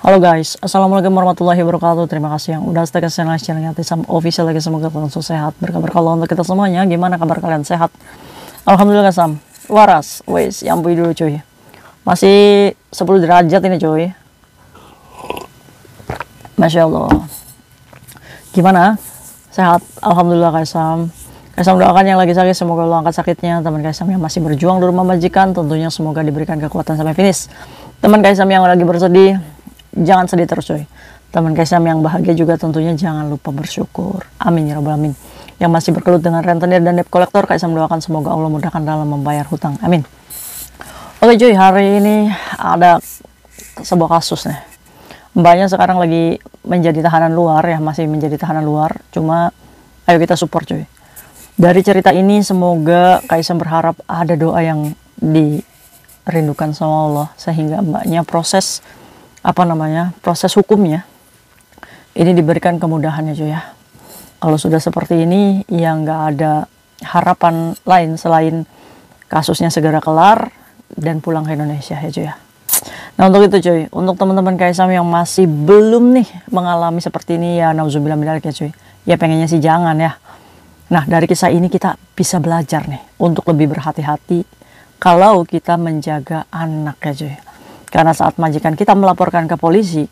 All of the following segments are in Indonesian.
Halo guys, assalamualaikum warahmatullahi wabarakatuh. Terima kasih yang udah stay ke channelnya Tisam Official lagi. Semoga kalian sehat, berkabar. Kalau untuk kita semuanya, gimana kabar kalian? Sehat? Alhamdulillah Sam. Waras, wes, yang ampun dulu cuy. Masih 10 derajat ini cuy. Masya Allah. Gimana? Sehat? Alhamdulillah Kaisam. Kaisam doakan yang lagi sakit, semoga Allah angkat sakitnya. Teman Kaisam yang masih berjuang di rumah majikan, tentunya semoga diberikan kekuatan sampai finish. Teman Kaisam yang lagi bersedih, jangan sedih terus coy. Teman Kaisam yang bahagia juga tentunya jangan lupa bersyukur. Amin ya rabbal alamin. Yang masih berkelut dengan rentenir dan debt collector, Kaisam doakan semoga Allah mudahkan dalam membayar hutang. Amin. Oke cuy, hari ini ada sebuah kasus nih. Mbaknya sekarang lagi menjadi tahanan luar ya, masih menjadi tahanan luar. Cuma ayo kita support cuy. Dari cerita ini semoga Kaisam berharap ada doa yang dirindukan sama Allah sehingga mbaknya proses proses hukumnya ini diberikan kemudahannya cuy ya. Kalau sudah seperti ini ya nggak ada harapan lain selain kasusnya segera kelar dan pulang ke Indonesia ya cuy ya. Nah untuk itu cuy, untuk teman-teman Kaisam yang masih belum nih mengalami seperti ini ya nauzubillah min dzalik ya cuy. Ya pengennya sih jangan ya. Nah dari kisah ini kita bisa belajar nih untuk lebih berhati-hati kalau kita menjaga anak ya cuy. Karena saat majikan kita melaporkan ke polisi,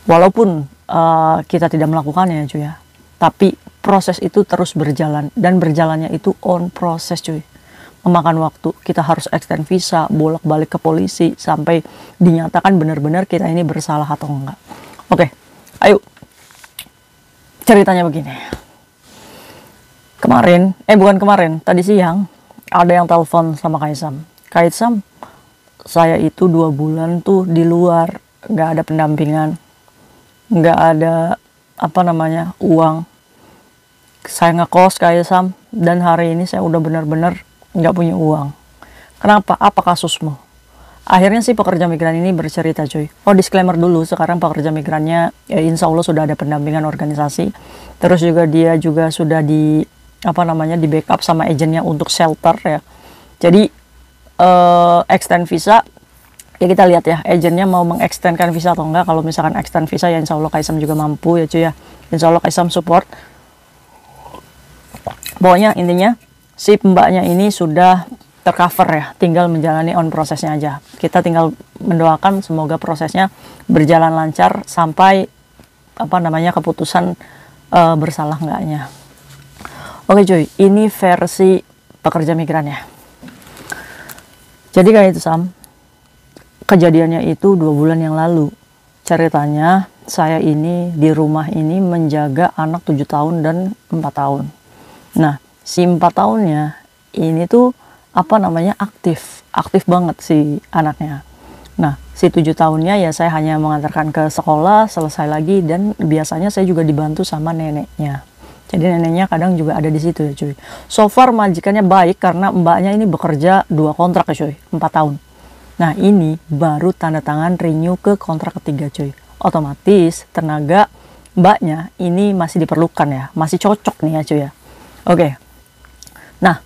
walaupun kita tidak melakukannya cuy ya, tapi proses itu terus berjalan dan berjalannya itu on proses cuy. Memakan waktu, kita harus extend visa, bolak-balik ke polisi sampai dinyatakan benar-benar kita ini bersalah atau enggak. Oke, ayo ceritanya begini. Bukan kemarin, tadi siang ada yang telepon sama Kaisam. Kaisam, saya itu 2 bulan tuh di luar, nggak ada pendampingan, nggak ada uang. Saya ngekos Kaisam dan hari ini saya udah benar-benar nggak punya uang. Kenapa? Apa kasusmu? Akhirnya si pekerja migran ini bercerita cuy. Oh disclaimer dulu, sekarang pekerja migrannya ya insya Allah sudah ada pendampingan organisasi. Terus juga dia juga sudah di backup sama agennya untuk shelter ya. Jadi extend visa ya, kita lihat ya agennya mau mengextendkan visa atau enggak. Kalau misalkan extend visa ya insya Allah Kaisam juga mampu ya cuy ya. Insya Allah Kaisam support. Pokoknya intinya si mbaknya ini sudah tercover ya, tinggal menjalani on prosesnya aja. Kita tinggal mendoakan semoga prosesnya berjalan lancar sampai keputusan bersalah enggaknya. Oke cuy, ini versi pekerja migran ya. Jadi kayak itu Sam, kejadiannya itu 2 bulan yang lalu. Ceritanya saya ini di rumah ini menjaga anak 7 tahun dan 4 tahun. Nah si 4 tahunnya ini tuh aktif banget si anaknya. Nah si 7 tahunnya ya saya hanya mengantarkan ke sekolah, selesai lagi, dan biasanya saya juga dibantu sama neneknya. Jadi neneknya kadang juga ada di situ ya cuy. So far majikannya baik karena mbaknya ini bekerja 2 kontrak ya cuy, 4 tahun. Nah ini baru tanda tangan renew ke kontrak ketiga cuy. Otomatis tenaga mbaknya ini masih diperlukan ya, masih cocok nih ya cuy ya. Oke. Nah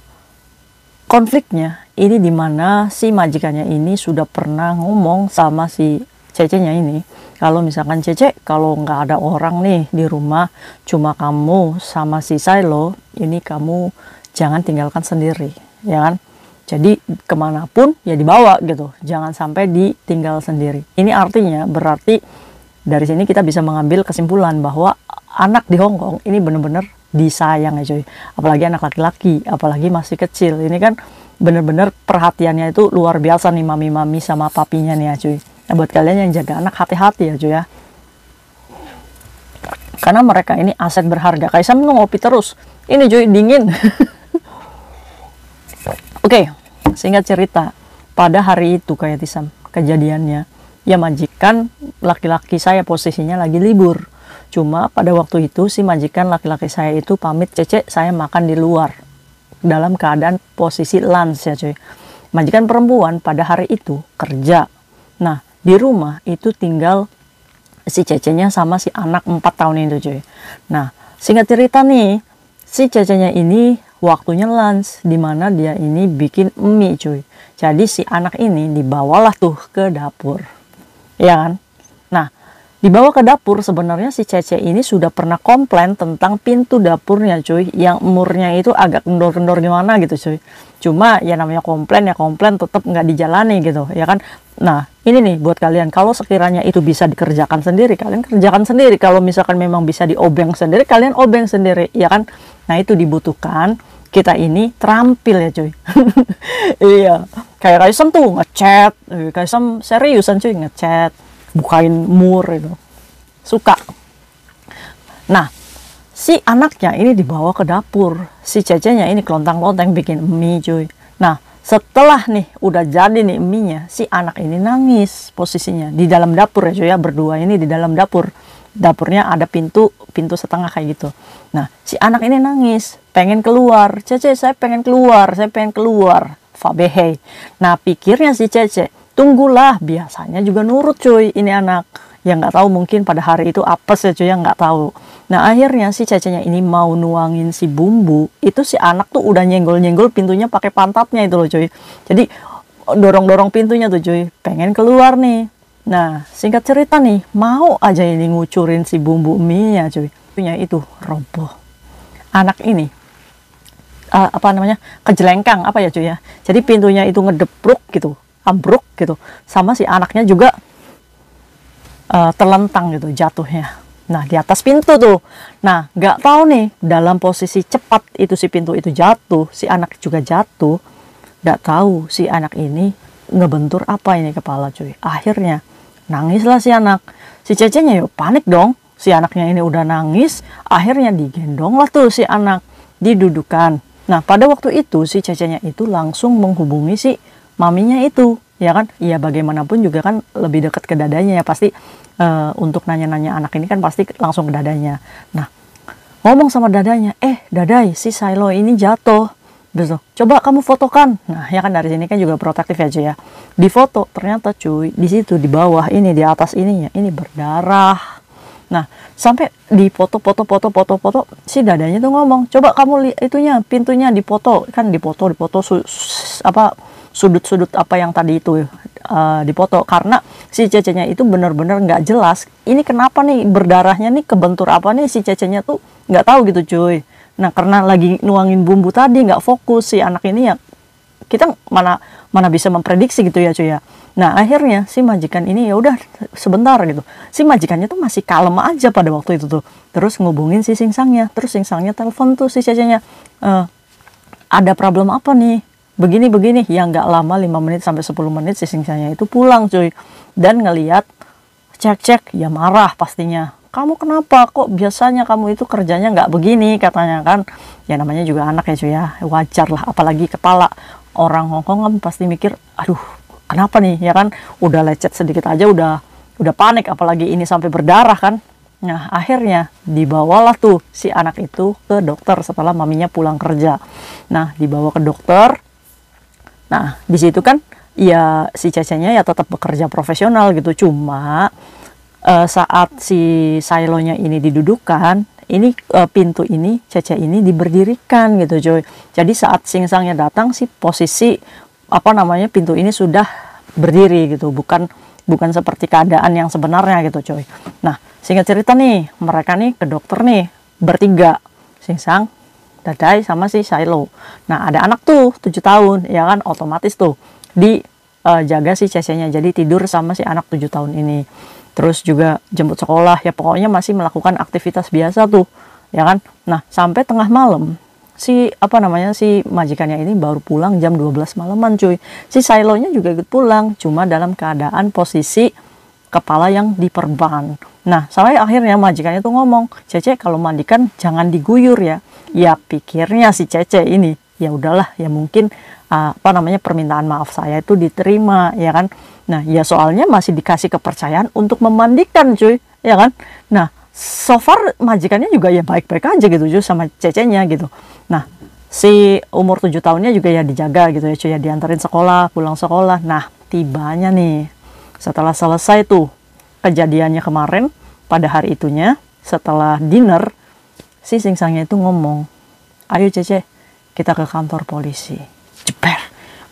konfliknya ini dimana si majikannya ini sudah pernah ngomong sama si Cece-nya ini, kalau misalkan Cece, kalau nggak ada orang nih di rumah, cuma kamu sama si Silo, ini kamu jangan tinggalkan sendiri, ya kan? Jadi kemanapun ya dibawa gitu, jangan sampai ditinggal sendiri. Ini artinya berarti dari sini kita bisa mengambil kesimpulan bahwa anak di Hong Kong ini benar-benar disayang ya cuy. Apalagi anak laki-laki, apalagi masih kecil. Ini kan benar-benar perhatiannya itu luar biasa nih mami-mami sama papinya nih ya cuy. Nah, buat kalian yang jaga anak hati-hati ya cuy ya. Karena mereka ini aset berharga. Kaisam tuh ngopi terus. Ini cuy dingin. Oke, singkat cerita. Pada hari itu kayak Tisam kejadiannya. Ya majikan laki-laki saya posisinya lagi libur. Cuma pada waktu itu si majikan laki-laki saya itu pamit, Cece saya makan di luar. Dalam keadaan posisi lunch ya cuy. Majikan perempuan pada hari itu kerja. Nah di rumah itu tinggal si Cecenya sama si anak 4 tahun itu cuy. Nah singkat cerita nih, si Cecenya ini waktunya lunch, dimana dia ini bikin mie cuy. Jadi si anak ini dibawalah tuh ke dapur, ya kan? Dibawa ke dapur, sebenarnya si Cece ini sudah pernah komplain tentang pintu dapurnya cuy, yang murnya itu agak kendor-kendor gimana gitu cuy. Cuma ya namanya komplain ya komplain, tetap nggak dijalani gitu ya kan. Nah ini nih buat kalian, kalau sekiranya itu bisa dikerjakan sendiri, kalian kerjakan sendiri. Kalau misalkan memang bisa diobeng sendiri, kalian obeng sendiri ya kan. Nah itu dibutuhkan kita ini terampil ya cuy. Iya, kayak Kaisam tuh ngechat, Kaisam seriusan cuy ngechat, bukain mur itu, suka. Nah si anaknya ini dibawa ke dapur, si Cecenya ini kelontang-lontang bikin mie cuy. Nah setelah nih udah jadi nih mie-nya, si anak ini nangis posisinya di dalam dapur ya cuy ya, berdua ini di dalam dapur. Dapurnya ada pintu setengah kayak gitu. Nah si anak ini nangis, pengen keluar. Cece, saya pengen keluar, saya pengen keluar. Fabehe. Nah pikirnya si Cece, tunggulah, biasanya juga nurut cuy ini anak. Yang nggak tahu mungkin pada hari itu apes ya cuy, yang nggak tahu. Nah akhirnya si Cecenya ini mau nuangin si bumbu, itu si anak tuh udah nyenggol-nyenggol pintunya pakai pantatnya itu loh cuy. Jadi dorong-dorong pintunya tuh cuy, pengen keluar nih. Nah singkat cerita nih, mau aja ini ngucurin si bumbu mie nya cuy, pintunya itu roboh. Anak ini apa namanya, kejelengkang apa ya cuy ya, jadi pintunya itu ngedepruk gitu, ambruk gitu, sama si anaknya juga terlentang gitu jatuhnya. Nah di atas pintu tuh, nah nggak tahu nih dalam posisi cepat itu si pintu itu jatuh, si anak juga jatuh, nggak tahu si anak ini ngebentur apa ini kepala cuy. Akhirnya nangislah si anak, si Cecenya yuk panik dong, si anaknya ini udah nangis, akhirnya digendong lah tuh si anak, didudukan. Nah pada waktu itu si Cecenya itu langsung menghubungi si maminya itu ya kan, ya bagaimanapun juga kan lebih dekat ke dadanya ya pasti. Untuk nanya-nanya anak ini kan pasti langsung ke dadanya. Nah ngomong sama dadanya, dadai si Silo ini jatuh, gitu, coba kamu fotokan. Nah ya kan dari sini kan juga protektif aja ya, di foto ternyata cuy di situ di bawah ini, di atas ininya ini berdarah. Nah sampai di foto si dadanya tuh ngomong, coba kamu lihat itunya, pintunya dipoto kan, dipoto apa sudut-sudut apa yang tadi itu dipoto, karena si Cecenya itu benar-benar nggak jelas ini kenapa nih berdarahnya nih, kebentur apa nih, si Cecenya tuh nggak tahu gitu cuy. Nah karena lagi nuangin bumbu tadi nggak fokus si anak ini ya, kita mana bisa memprediksi gitu ya cuy ya. Nah akhirnya si majikan ini ya udah sebentar gitu, si majikannya tuh masih kalem aja pada waktu itu tuh, terus ngubungin si singsangnya, terus singsangnya telepon tuh si Cecenya, ada problem apa nih, begini ya. Nggak lama 5 menit sampai 10 menit si singsangnya itu pulang cuy, dan ngeliat cek ya marah pastinya, kamu kenapa kok biasanya kamu itu kerjanya nggak begini katanya kan. Ya namanya juga anak ya cuy ya, wajar lah, apalagi kepala orang Hongkong kan pasti mikir aduh kenapa nih ya kan, udah lecet sedikit aja udah panik, apalagi ini sampai berdarah kan. Nah akhirnya dibawalah tuh si anak itu ke dokter setelah maminya pulang kerja. Nah dibawa ke dokter. Nah di situ kan ya si Cecenya ya tetap bekerja profesional gitu, cuma saat si silonya ini didudukan, ini pintu ini Cece ini diberdirikan gitu cuy. Jadi saat singsangnya datang si posisi apa namanya pintu ini sudah berdiri gitu, bukan seperti keadaan yang sebenarnya gitu cuy. Nah singkat cerita nih, mereka nih ke dokter nih bertiga, singsang, dadai sama si Silo. Nah ada anak tuh 7 tahun ya kan, otomatis tuh dijaga si Cecenya, jadi tidur sama si anak 7 tahun ini. Terus juga jemput sekolah ya, pokoknya masih melakukan aktivitas biasa tuh ya kan. Nah sampai tengah malam si apa namanya si majikannya ini baru pulang jam 12 malaman cuy. Si Silonya juga ikut pulang, cuma dalam keadaan posisi kepala yang diperban. Nah sampai akhirnya majikannya tuh ngomong, Cece kalau mandikan jangan diguyur ya. Ya pikirnya si Cece ini ya udahlah ya mungkin apa namanya permintaan maaf saya itu diterima ya kan. Nah ya soalnya masih dikasih kepercayaan untuk memandikan cuy ya kan. Nah so far majikannya juga ya baik-baik aja gitu cuy sama Cecenya gitu. Nah si umur 7 tahunnya juga ya dijaga gitu ya cuy ya, diantarin sekolah, pulang sekolah. Nah tibanya nih setelah selesai tuh kejadiannya kemarin, pada hari itunya setelah dinner si singsangnya itu ngomong, ayo Cece kita ke kantor polisi. Jeper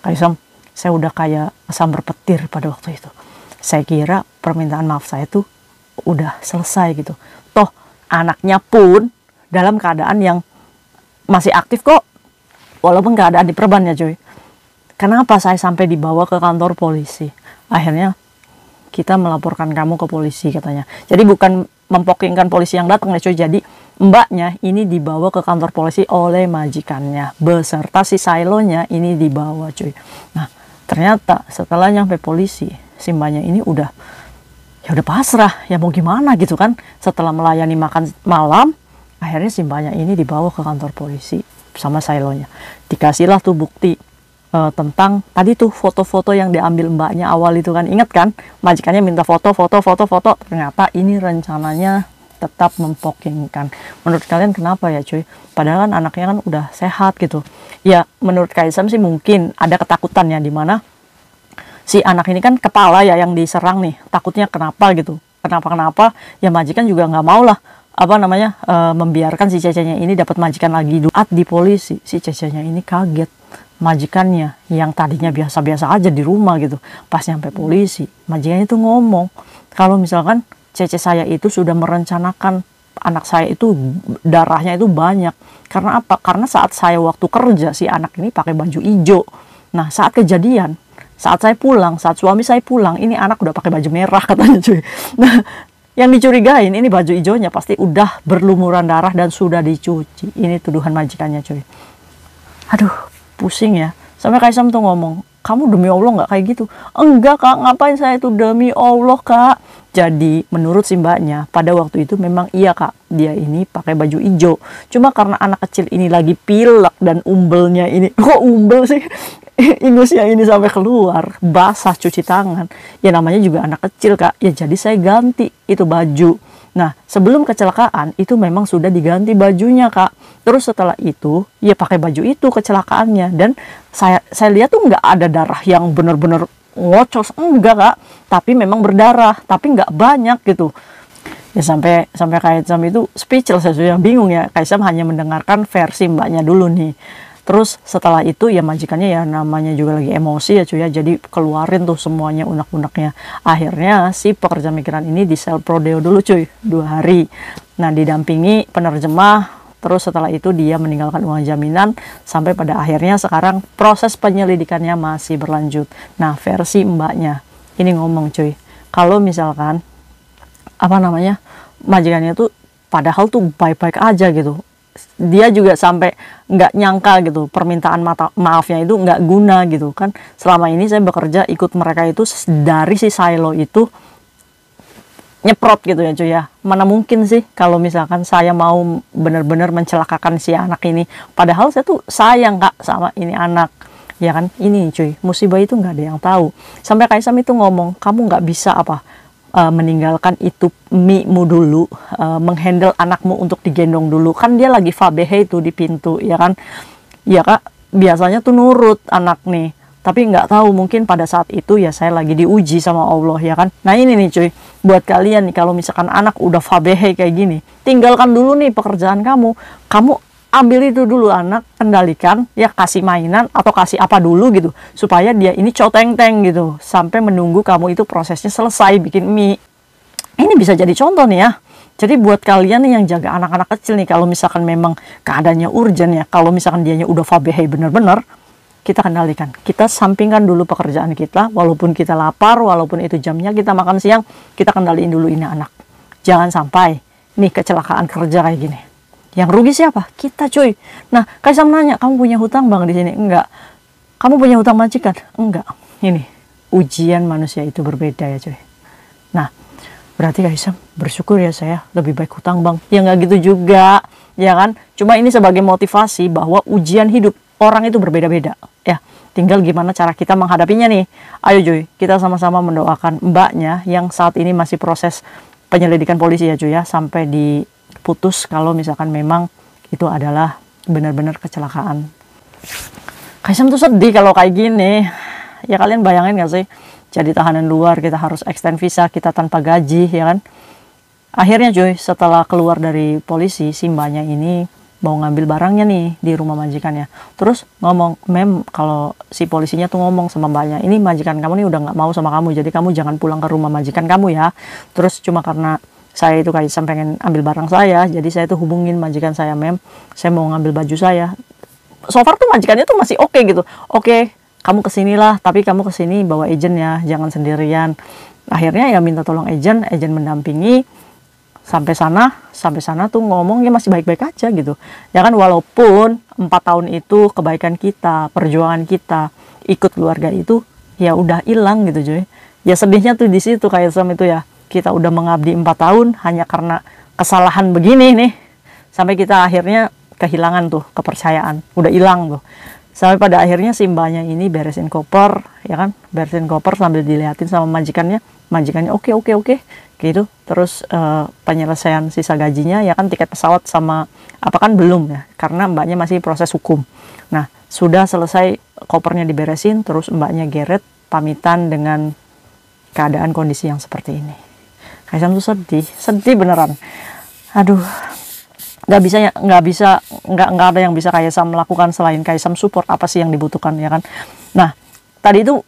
kayak saya udah kayak sambar petir pada waktu itu. Saya kira permintaan maaf saya tuh udah selesai gitu. Toh anaknya pun dalam keadaan yang masih aktif kok, walaupun keadaan diperban ya cuy. Kenapa saya sampai dibawa ke kantor polisi? Akhirnya kita melaporkan kamu ke polisi katanya. Jadi bukan mempokingkan polisi yang datang ya cuy. Jadi mbaknya ini dibawa ke kantor polisi oleh majikannya beserta si Silonya ini dibawa cuy. Nah ternyata setelah nyampe polisi, si mbaknya ini udah pasrah, ya mau gimana gitu kan. Setelah melayani makan malam, akhirnya si mbaknya ini dibawa ke kantor polisi sama Silonya. Dikasihlah tuh bukti tentang tadi tuh foto-foto yang diambil mbaknya awal itu kan. Ingat kan, majikannya minta foto. Ternyata ini rencananya tetap mempokingkan. Menurut kalian kenapa ya cuy? Padahal kan anaknya kan udah sehat gitu. Ya menurut Kaisam sih mungkin ada ketakutan ya, dimana si anak ini kan kepala ya yang diserang nih. Takutnya kenapa gitu. Kenapa ya majikan juga nggak mau lah membiarkan si cecenya ini dapat majikan lagi. Saat di polisi, si cecenya ini kaget. Majikannya yang tadinya biasa-biasa aja di rumah gitu, pas nyampe polisi, majikannya itu ngomong kalau misalkan cece saya itu sudah merencanakan anak saya itu darahnya itu banyak. Karena apa? Karena saat saya waktu kerja si anak ini pakai baju hijau. Nah saat kejadian, saat suami saya pulang, ini anak udah pakai baju merah katanya cuy. Nah yang dicurigain ini baju hijaunya pasti udah berlumuran darah dan sudah dicuci. Ini tuduhan majikannya cuy. Aduh, pusing ya. Sampai Kaisam tuh ngomong, kamu demi Allah nggak kayak gitu? Enggak kak, ngapain saya itu demi Allah kak. Jadi menurut si mbaknya pada waktu itu memang iya kak, dia ini pakai baju hijau. Cuma karena anak kecil ini lagi pilek dan umbelnya ini, kok umbel sih? Ingusnya ini sampai keluar, basah cuci tangan. Ya namanya juga anak kecil kak, ya jadi saya ganti itu baju. Nah sebelum kecelakaan itu memang sudah diganti bajunya kak. Terus setelah itu ya pakai baju itu kecelakaannya. Dan saya lihat tuh nggak ada darah yang bener-bener ngocos, enggak kak. Tapi memang berdarah, tapi nggak banyak gitu. Ya sampai Kaisam itu speechless, saya sudah bingung ya. Kaisam hanya mendengarkan versi mbaknya dulu nih. Terus setelah itu ya majikannya ya namanya juga lagi emosi ya cuy ya. Jadi keluarin tuh semuanya unek-uneknya. Akhirnya si pekerja migran ini di sel prodeo dulu cuy, 2 hari. Nah didampingi penerjemah. Terus setelah itu dia meninggalkan uang jaminan. Sampai pada akhirnya sekarang proses penyelidikannya masih berlanjut. Nah versi mbaknya ini ngomong cuy. Kalau misalkan majikannya tuh padahal tuh baik-baik aja gitu. Dia juga sampai nggak nyangka gitu permintaan maafnya itu nggak guna gitu kan. Selama ini saya bekerja ikut mereka itu dari si Silo itu nyeprot gitu ya cuy ya. Mana mungkin sih kalau misalkan saya mau benar-benar mencelakakan si anak ini. Padahal saya tuh sayang kak sama ini anak. Ya kan ini cuy, musibah itu nggak ada yang tahu. Sampai Kaisam itu ngomong, kamu nggak bisa meninggalkan itu mimu dulu, menghandle anakmu untuk digendong dulu. Kan dia lagi fabehe itu di pintu, ya kan? Ya kak, biasanya tuh nurut anak nih. Tapi nggak tahu mungkin pada saat itu ya saya lagi diuji sama Allah ya kan. Nah ini nih cuy, buat kalian nih kalau misalkan anak udah fabehe kayak gini, tinggalkan dulu nih pekerjaan kamu. Kamu ambil itu dulu anak, kendalikan, ya kasih mainan atau kasih apa dulu gitu. Supaya dia ini coteng-teng gitu. Sampai menunggu kamu itu prosesnya selesai bikin mie. Ini bisa jadi contoh nih ya. Jadi buat kalian nih yang jaga anak-anak kecil nih, kalau misalkan memang keadaannya urgent ya, kalau misalkan dianya udah fabehe bener-bener, kita kendalikan. Kita sampingkan dulu pekerjaan kita, walaupun kita lapar, walaupun itu jamnya kita makan siang, kita kendaliin dulu ini anak. Jangan sampai nih kecelakaan kerja kayak gini. Yang rugi siapa? Kita cuy. Nah, Kaisam nanya, kamu punya hutang bang di sini? Enggak. Kamu punya hutang majikan? Enggak. Ini ujian manusia itu berbeda ya cuy. Nah, berarti Kaisam bersyukur ya saya lebih baik hutang bang. Ya nggak gitu juga, ya kan? Cuma ini sebagai motivasi bahwa ujian hidup orang itu berbeda-beda. Ya, tinggal gimana cara kita menghadapinya nih. Ayo cuy, kita sama-sama mendoakan mbaknya yang saat ini masih proses penyelidikan polisi ya cuy ya, sampai diputus kalau misalkan memang itu adalah benar-benar kecelakaan. Kaisam tuh sedih kalau kayak gini. Ya kalian bayangin gak sih, jadi tahanan luar, kita harus extend visa, kita tanpa gaji ya kan. Akhirnya cuy, setelah keluar dari polisi, si mbaknya ini mau ngambil barangnya nih di rumah majikannya. Terus ngomong, mem, kalau si polisinya tuh ngomong sama mbaknya, ini majikan kamu nih udah gak mau sama kamu, jadi kamu jangan pulang ke rumah majikan kamu ya. Terus cuma karena saya itu kayak pengen ambil barang saya, jadi saya tuh hubungin majikan saya, mem, saya mau ngambil baju saya. So far tuh majikannya tuh masih oke gitu, oke, kamu kesinilah, tapi kamu kesini bawa agent ya, jangan sendirian. Akhirnya ya minta tolong agent mendampingi sampai sana tuh ngomongnya masih baik-baik aja gitu ya kan, walaupun 4 tahun itu kebaikan kita, perjuangan kita ikut keluarga itu ya udah hilang gitu cuy. Ya sedihnya tuh di situ kayak sama itu ya, kita udah mengabdi 4 tahun hanya karena kesalahan begini nih, sampai kita akhirnya kehilangan tuh kepercayaan, udah hilang tuh. Sampai pada akhirnya si mbaknya ini beresin koper, ya kan, beresin koper sambil dilihatin sama majikannya oke gitu. Terus penyelesaian sisa gajinya ya kan, tiket pesawat sama apa kan belum ya, karena mbaknya masih proses hukum. Nah sudah selesai kopernya diberesin, terus mbaknya geret pamitan dengan keadaan kondisi yang seperti ini. Kaisam tuh sedih beneran. Aduh, nggak ada yang bisa Kaisam melakukan selain Kaisam support apa sih yang dibutuhkan ya kan. Nah tadi itu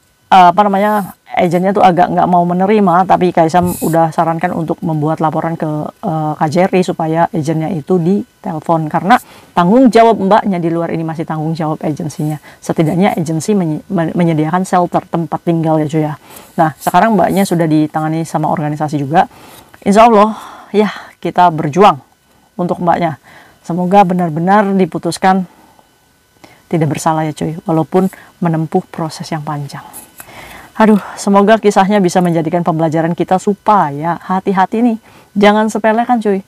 agennya tuh agak nggak mau menerima, tapi Kaisam udah sarankan untuk membuat laporan ke KJRI supaya agennya itu ditelepon, karena tanggung jawab mbaknya di luar ini masih tanggung jawab agensinya. Setidaknya agensi menyediakan shelter, tempat tinggal ya cuy ya. Nah sekarang mbaknya sudah ditangani sama organisasi juga. Insya Allah ya kita berjuang untuk mbaknya, semoga benar-benar diputuskan tidak bersalah ya cuy, walaupun menempuh proses yang panjang. Aduh, semoga kisahnya bisa menjadikan pembelajaran kita supaya hati-hati nih, jangan sepelekan cuy.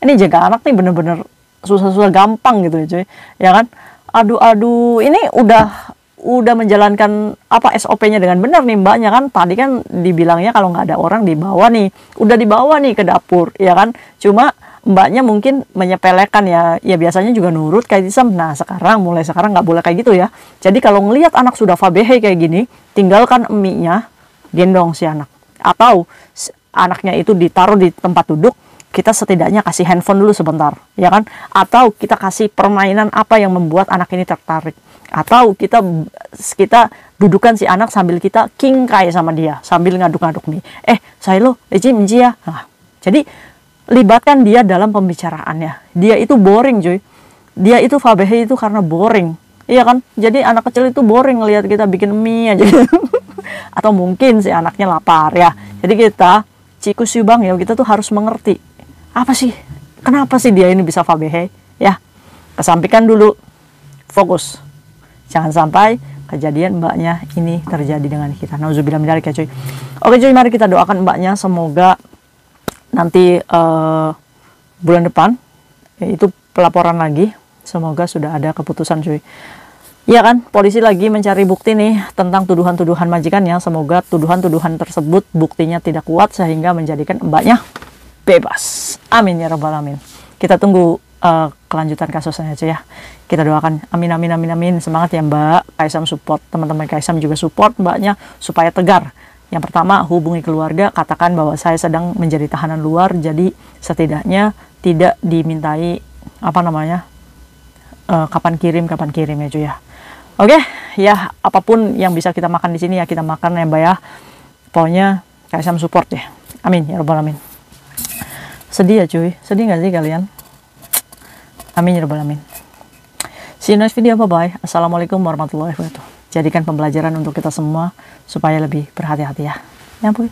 Ini jaga anak nih bener-bener susah-susah gampang gitu ya cuy, ya kan. Aduh, ini udah menjalankan apa SOP-nya dengan benar nih mbaknya kan. Tadi kan dibilangnya kalau nggak ada orang dibawa nih, udah dibawa nih ke dapur, ya kan. Cuma mbaknya mungkin menyepelekan ya biasanya juga nurut kayak Isam. Nah mulai sekarang nggak boleh kayak gitu ya. Jadi kalau ngelihat anak sudah fabehe kayak gini, tinggalkan eminya, gendong si anak. Atau anaknya itu ditaruh di tempat duduk, kita setidaknya kasih handphone dulu sebentar, ya kan? Atau kita kasih permainan apa yang membuat anak ini tertarik. Atau kita dudukan si anak sambil kita kingkai sama dia, sambil ngaduk-ngaduk mie. Saya lo, leci ya. Nah, jadi libatkan dia dalam pembicaraannya. Dia itu boring cuy. Dia itu fabehe itu karena boring. Iya kan? Jadi anak kecil itu boring ngelihat kita bikin mie aja. Atau mungkin si anaknya lapar ya. Jadi kita cikus bang ya, kita tuh harus mengerti. Apa sih? Kenapa sih dia ini bisa fabehe? Ya. Kesampaikan dulu. Fokus. Jangan sampai kejadian mbaknya ini terjadi dengan kita. Nauzubillah min dzalik ya cuy. Oke cuy, mari kita doakan mbaknya semoga nanti bulan depan itu pelaporan lagi, semoga sudah ada keputusan cuy. Ya kan, polisi lagi mencari bukti nih tentang tuduhan-tuduhan majikannya. Semoga tuduhan-tuduhan tersebut buktinya tidak kuat sehingga menjadikan mbaknya bebas. Amin ya rabbal alamin. Kita tunggu kelanjutan kasusnya aja ya. Kita doakan amin. Semangat ya mbak. Kaisam support, teman-teman Kaisam juga support mbaknya supaya tegar. Yang pertama, hubungi keluarga, katakan bahwa saya sedang menjadi tahanan luar, jadi setidaknya tidak dimintai kapan kirim ya cuy ya. Oke, ya apapun yang bisa kita makan di sini ya kita makan ya mbak ya. Pokoknya Kaisam support ya. Amin ya rabbal alamin. Sedih ya cuy, sedih nggak sih kalian? Amin ya rabbal alamin. See you next video, bye bye. Assalamualaikum warahmatullahi wabarakatuh. Jadikan pembelajaran untuk kita semua supaya lebih berhati-hati ya. Ya ampun.